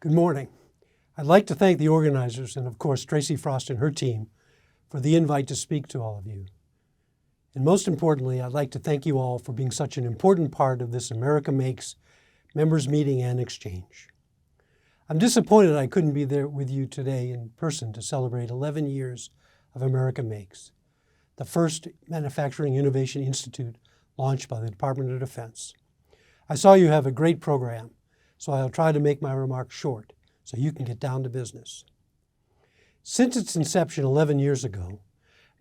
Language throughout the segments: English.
Good morning. I'd like to thank the organizers and, of course, Tracy Frost and her team for the invite to speak to all of you. And most importantly, I'd like to thank you all for being such an important part of this America Makes members meeting and exchange. I'm disappointed I couldn't be there with you today in person to celebrate 11 years of America Makes, the first Manufacturing Innovation Institute launched by the Department of Defense. I saw you have a great program, so I'll try to make my remarks short so you can get down to business. Since its inception 11 years ago,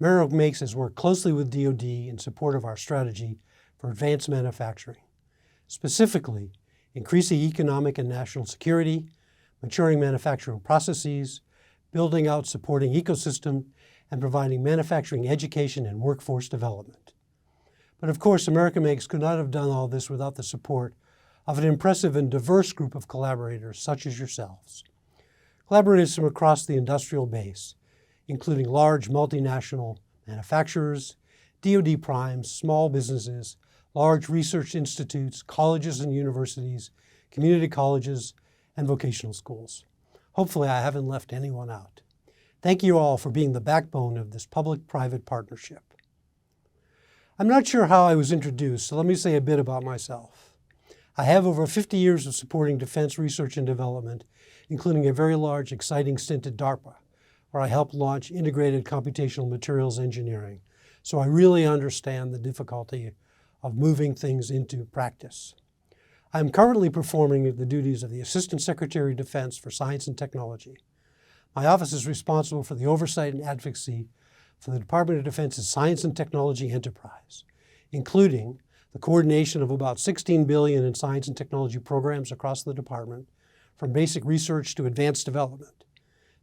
America Makes has worked closely with DoD in support of our strategy for advanced manufacturing, specifically increasing economic and national security, maturing manufacturing processes, building out supporting ecosystem, and providing manufacturing education and workforce development. But of course, America Makes could not have done all this without the support of an impressive and diverse group of collaborators such as yourselves. Collaborators from across the industrial base, including large multinational manufacturers, DoD primes, small businesses, large research institutes, colleges and universities, community colleges, and vocational schools. Hopefully I haven't left anyone out. Thank you all for being the backbone of this public-private partnership. I'm not sure how I was introduced, so let me say a bit about myself. I have over 50 years of supporting defense research and development, including a very large, exciting stint at DARPA, where I helped launch integrated computational materials engineering. So I really understand the difficulty of moving things into practice. I'm currently performing the duties of the Assistant Secretary of Defense for Science and Technology. My office is responsible for the oversight and advocacy for the Department of Defense's science and technology enterprise, including the coordination of about $16 billion in science and technology programs across the department, from basic research to advanced development,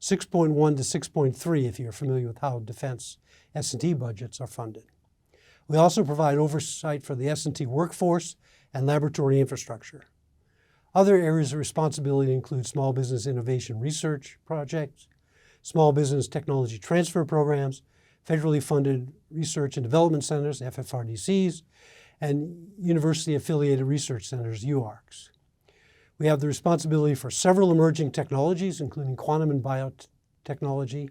6.1 to 6.3 if you're familiar with how defense S&T budgets are funded. We also provide oversight for the S&T workforce and laboratory infrastructure. Other areas of responsibility include small business innovation research projects, small business technology transfer programs, federally funded research and development centers, FFRDCs, and university-affiliated research centers, UARCs. We have the responsibility for several emerging technologies, including quantum and biotechnology,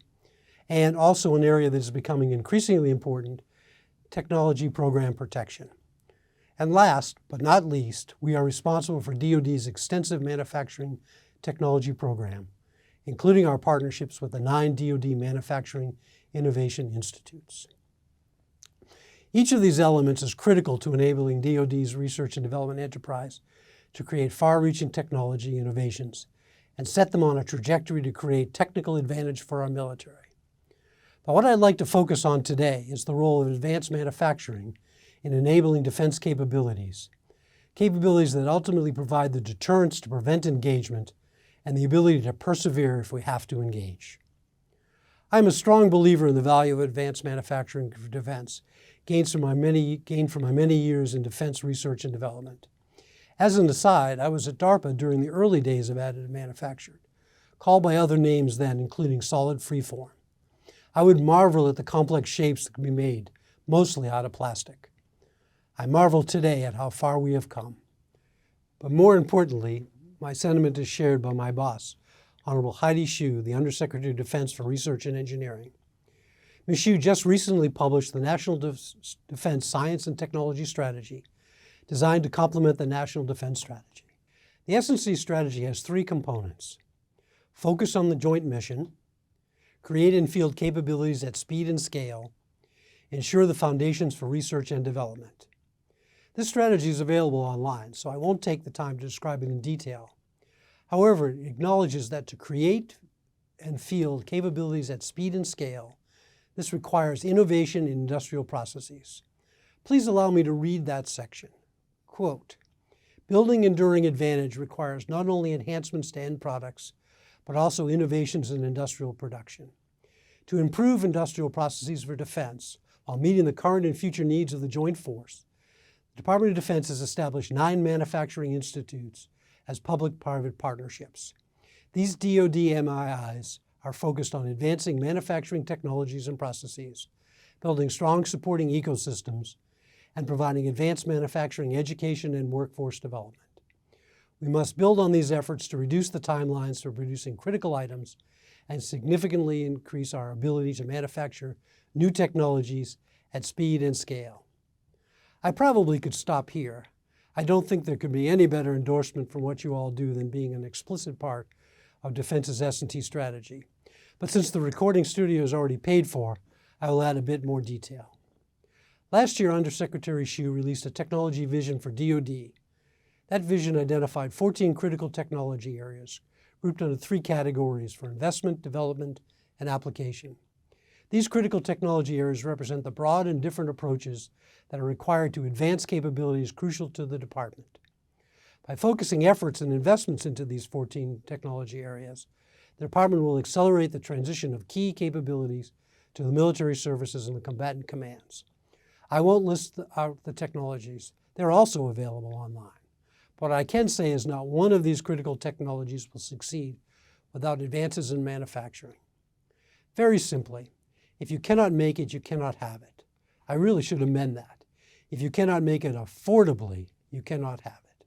and also an area that is becoming increasingly important, technology program protection. And last but not least, we are responsible for DoD's extensive manufacturing technology program, including our partnerships with the 9 DoD Manufacturing Innovation Institutes. Each of these elements is critical to enabling DoD's research and development enterprise to create far-reaching technology innovations and set them on a trajectory to create technical advantage for our military. But what I'd like to focus on today is the role of advanced manufacturing in enabling defense capabilities that ultimately provide the deterrence to prevent engagement and the ability to persevere if we have to engage. I'm a strong believer in the value of advanced manufacturing for defense, gained from my many years in defense research and development. As an aside, I was at DARPA during the early days of additive manufacturing, called by other names then, including solid freeform. I would marvel at the complex shapes that can be made, mostly out of plastic. I marvel today at how far we have come. But more importantly, my sentiment is shared by my boss, Honorable Heidi Shyu, the Undersecretary of Defense for Research and Engineering. Ms. Shyu just recently published the National Defense Science and Technology Strategy, designed to complement the National Defense Strategy. The S&C strategy has 3 components: focus on the joint mission, create and field capabilities at speed and scale, ensure the foundations for research and development. This strategy is available online, so I won't take the time to describe it in detail. However, it acknowledges that to create and field capabilities at speed and scale, this requires innovation in industrial processes. Please allow me to read that section. Quote, building enduring advantage requires not only enhancements to end products, but also innovations in industrial production. To improve industrial processes for defense while meeting the current and future needs of the joint force, the Department of Defense has established 9 manufacturing institutes as public-private partnerships. These DoD MIIs are focused on advancing manufacturing technologies and processes, building strong supporting ecosystems, and providing advanced manufacturing education and workforce development. We must build on these efforts to reduce the timelines for producing critical items and significantly increase our ability to manufacture new technologies at speed and scale. I probably could stop here. I don't think there could be any better endorsement for what you all do than being an explicit part of Defense's S&T strategy. But since the recording studio is already paid for, I will add a bit more detail. Last year, Under Secretary Hsu released a technology vision for DoD. That vision identified 14 critical technology areas, grouped into 3 categories for investment, development, and application. These critical technology areas represent the broad and different approaches that are required to advance capabilities crucial to the department. By focusing efforts and investments into these 14 technology areas, the department will accelerate the transition of key capabilities to the military services and the combatant commands. I won't list out the technologies. They're also available online. What I can say is not one of these critical technologies will succeed without advances in manufacturing. Very simply, if you cannot make it, you cannot have it. I really should amend that. If you cannot make it affordably, you cannot have it.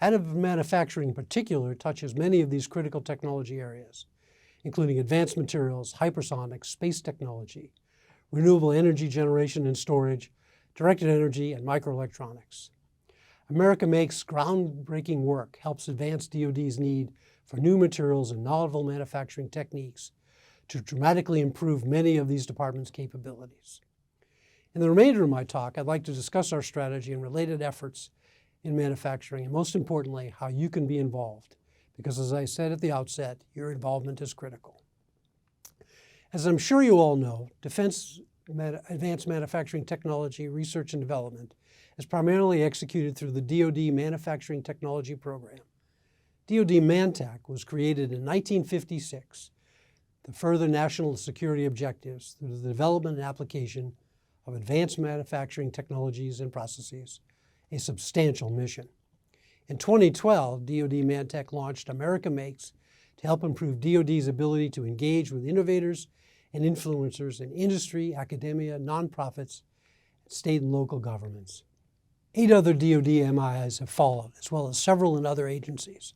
Additive manufacturing in particular touches many of these critical technology areas, including advanced materials, hypersonics, space technology, renewable energy generation and storage, directed energy, and microelectronics. America Makes groundbreaking work helps advance DoD's need for new materials and novel manufacturing techniques to dramatically improve many of these departments' capabilities. In the remainder of my talk, I'd like to discuss our strategy and related efforts in manufacturing, and most importantly, how you can be involved, because as I said at the outset, your involvement is critical. As I'm sure you all know, Defense Advanced Manufacturing Technology Research and Development is primarily executed through the DoD Manufacturing Technology Program. DoD ManTech was created in 1956 to further national security objectives through the development and application of advanced manufacturing technologies and processes, a substantial mission. In 2012, DoD ManTech launched America Makes to help improve DoD's ability to engage with innovators and influencers in industry, academia, nonprofits, state and local governments. 8 other DoD MIs have followed, as well as several in other agencies,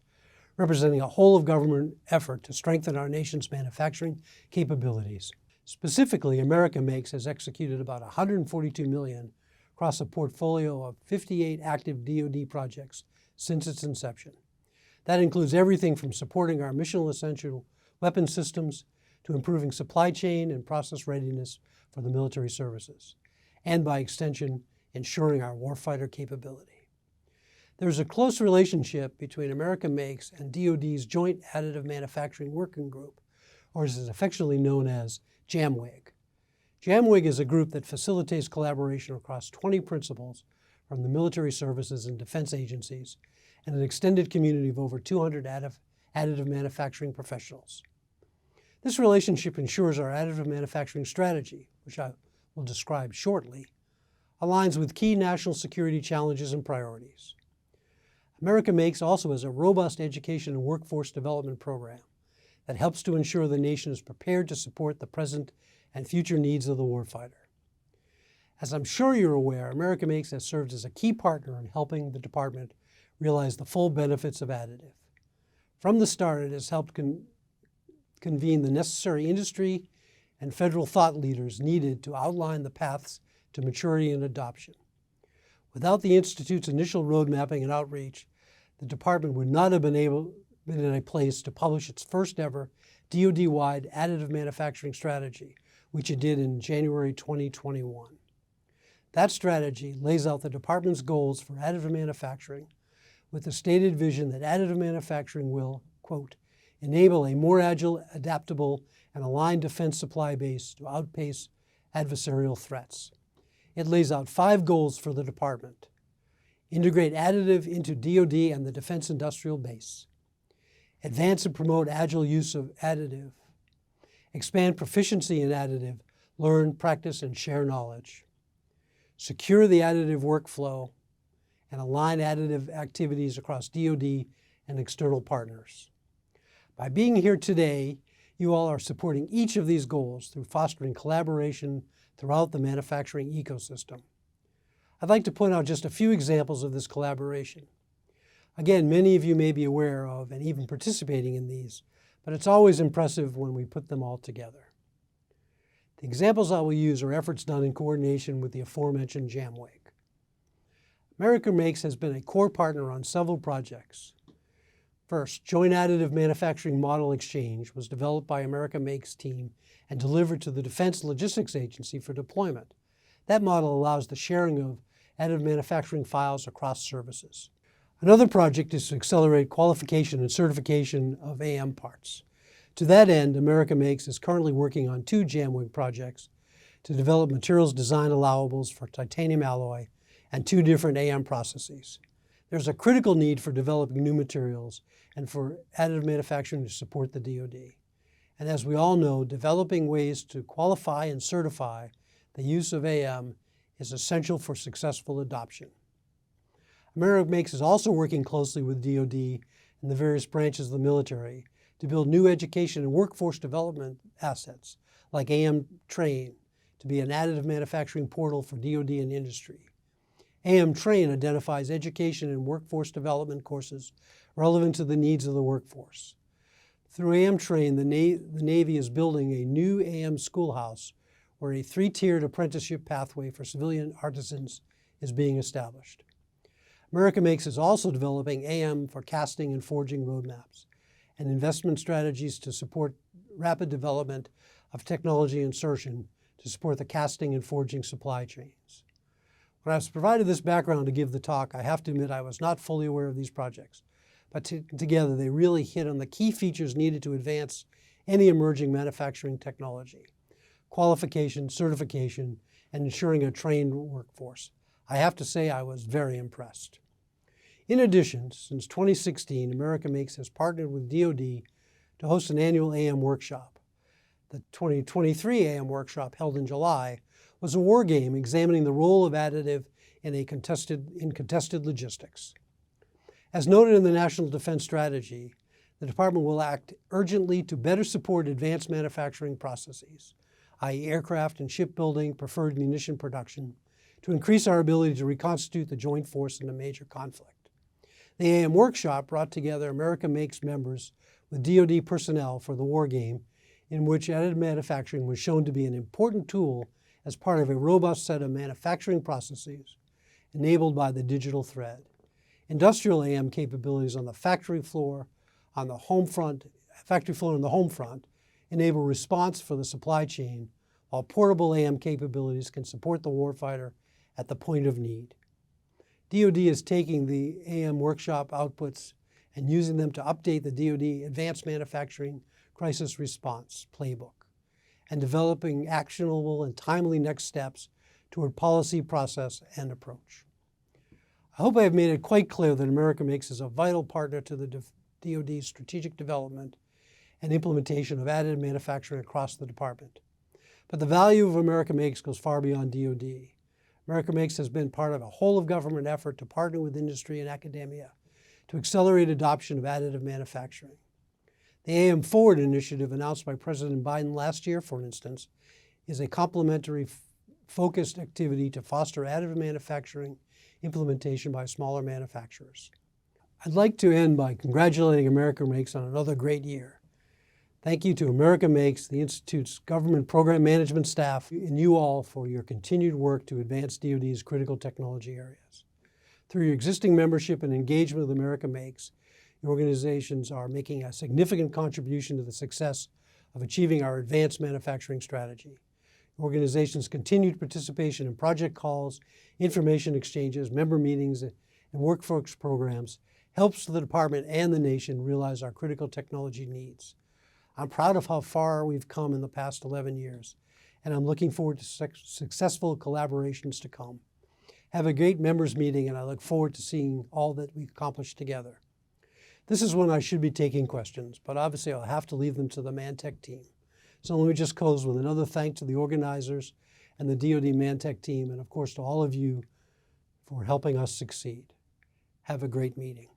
representing a whole-of-government effort to strengthen our nation's manufacturing capabilities. Specifically, America Makes has executed about $142 million across a portfolio of 58 active DoD projects since its inception. That includes everything from supporting our mission-essential weapon systems to improving supply chain and process readiness for the military services, and by extension, ensuring our warfighter capability. There's a close relationship between America Makes and DoD's Joint Additive Manufacturing Working Group, or as it's affectionately known as JAMWIG. JAMWIG is a group that facilitates collaboration across 20 principals from the military services and defense agencies and an extended community of over 200 additive manufacturing professionals. This relationship ensures our additive manufacturing strategy, which I will describe shortly, aligns with key national security challenges and priorities. America Makes also has a robust education and workforce development program that helps to ensure the nation is prepared to support the present and future needs of the warfighter. As I'm sure you're aware, America Makes has served as a key partner in helping the department realize the full benefits of additive. From the start, it has helped convene the necessary industry and federal thought leaders needed to outline the paths to maturity and adoption. Without the Institute's initial road mapping and outreach, the department would not have been in a place to publish its first ever DoD-wide additive manufacturing strategy, which it did in January 2021. That strategy lays out the department's goals for additive manufacturing with the stated vision that additive manufacturing will, quote, enable a more agile, adaptable, and aligned defense supply base to outpace adversarial threats. It lays out 5 goals for the department. Integrate additive into DoD and the defense industrial base. Advance and promote agile use of additive. Expand proficiency in additive. Learn, practice, and share knowledge. Secure the additive workflow and align additive activities across DoD and external partners. By being here today, you all are supporting each of these goals through fostering collaboration throughout the manufacturing ecosystem. I'd like to point out just a few examples of this collaboration. Again, many of you may be aware of and even participating in these, but it's always impressive when we put them all together. The examples I will use are efforts done in coordination with the aforementioned JAMWAG. America Makes has been a core partner on several projects. First, Joint Additive Manufacturing Model Exchange was developed by America Makes team and delivered to the Defense Logistics Agency for deployment. That model allows the sharing of additive manufacturing files across services. Another project is to accelerate qualification and certification of AM parts. To that end, America Makes is currently working on 2 JAMWAG projects to develop materials design allowables for titanium alloy and 2 different AM processes. There's a critical need for developing new materials and for additive manufacturing to support the DoD. And as we all know, developing ways to qualify and certify the use of AM is essential for successful adoption. America Makes is also working closely with DoD and the various branches of the military to build new education and workforce development assets like AM Train to be an additive manufacturing portal for DoD and industry. AM Train identifies education and workforce development courses relevant to the needs of the workforce. Through AM Train, the Navy is building a new AM schoolhouse where a 3-tiered apprenticeship pathway for civilian artisans is being established. America Makes is also developing AM for casting and forging roadmaps and investment strategies to support rapid development of technology insertion to support the casting and forging supply chains. When I was provided this background to give the talk, I have to admit I was not fully aware of these projects, but together they really hit on the key features needed to advance any emerging manufacturing technology: qualification, certification, and ensuring a trained workforce. I have to say I was very impressed. In addition, since 2016, America Makes has partnered with DoD to host an annual AM workshop. The 2023 AM workshop, held in July, was a war game examining the role of additive in contested logistics. As noted in the National Defense Strategy, the Department will act urgently to better support advanced manufacturing processes, i.e. aircraft and shipbuilding, preferred munition production, to increase our ability to reconstitute the joint force in a major conflict. The AM workshop brought together America Makes members with DoD personnel for the war game, in which additive manufacturing was shown to be an important tool as part of a robust set of manufacturing processes enabled by the digital thread. Industrial AM capabilities on the factory floor and the home front enable response for the supply chain, while portable AM capabilities can support the warfighter at the point of need. DoD is taking the AM workshop outputs and using them to update the DoD Advanced Manufacturing Crisis Response Playbook and developing actionable and timely next steps toward policy, process, and approach. I hope I have made it quite clear that America Makes is a vital partner to the DoD's strategic development and implementation of additive manufacturing across the department. But the value of America Makes goes far beyond DoD. America Makes has been part of a whole-of-government effort to partner with industry and academia to accelerate adoption of additive manufacturing. The AM Forward initiative announced by President Biden last year, for instance, is a complementary focused activity to foster additive manufacturing implementation by smaller manufacturers. I'd like to end by congratulating America Makes on another great year. Thank you to America Makes, the Institute's government program management staff, and you all for your continued work to advance DoD's critical technology areas. Through your existing membership and engagement with America Makes, your organizations are making a significant contribution to the success of achieving our advanced manufacturing strategy. Your organization's continued participation in project calls, information exchanges, member meetings, and workforce programs helps the department and the nation realize our critical technology needs. I'm proud of how far we've come in the past 11 years, and I'm looking forward to successful collaborations to come. Have a great members meeting, and I look forward to seeing all that we've accomplished together. This is when I should be taking questions, but obviously I'll have to leave them to the Mantech team. So let me just close with another thanks to the organizers and the DoD Mantech team, and of course to all of you for helping us succeed. Have a great meeting.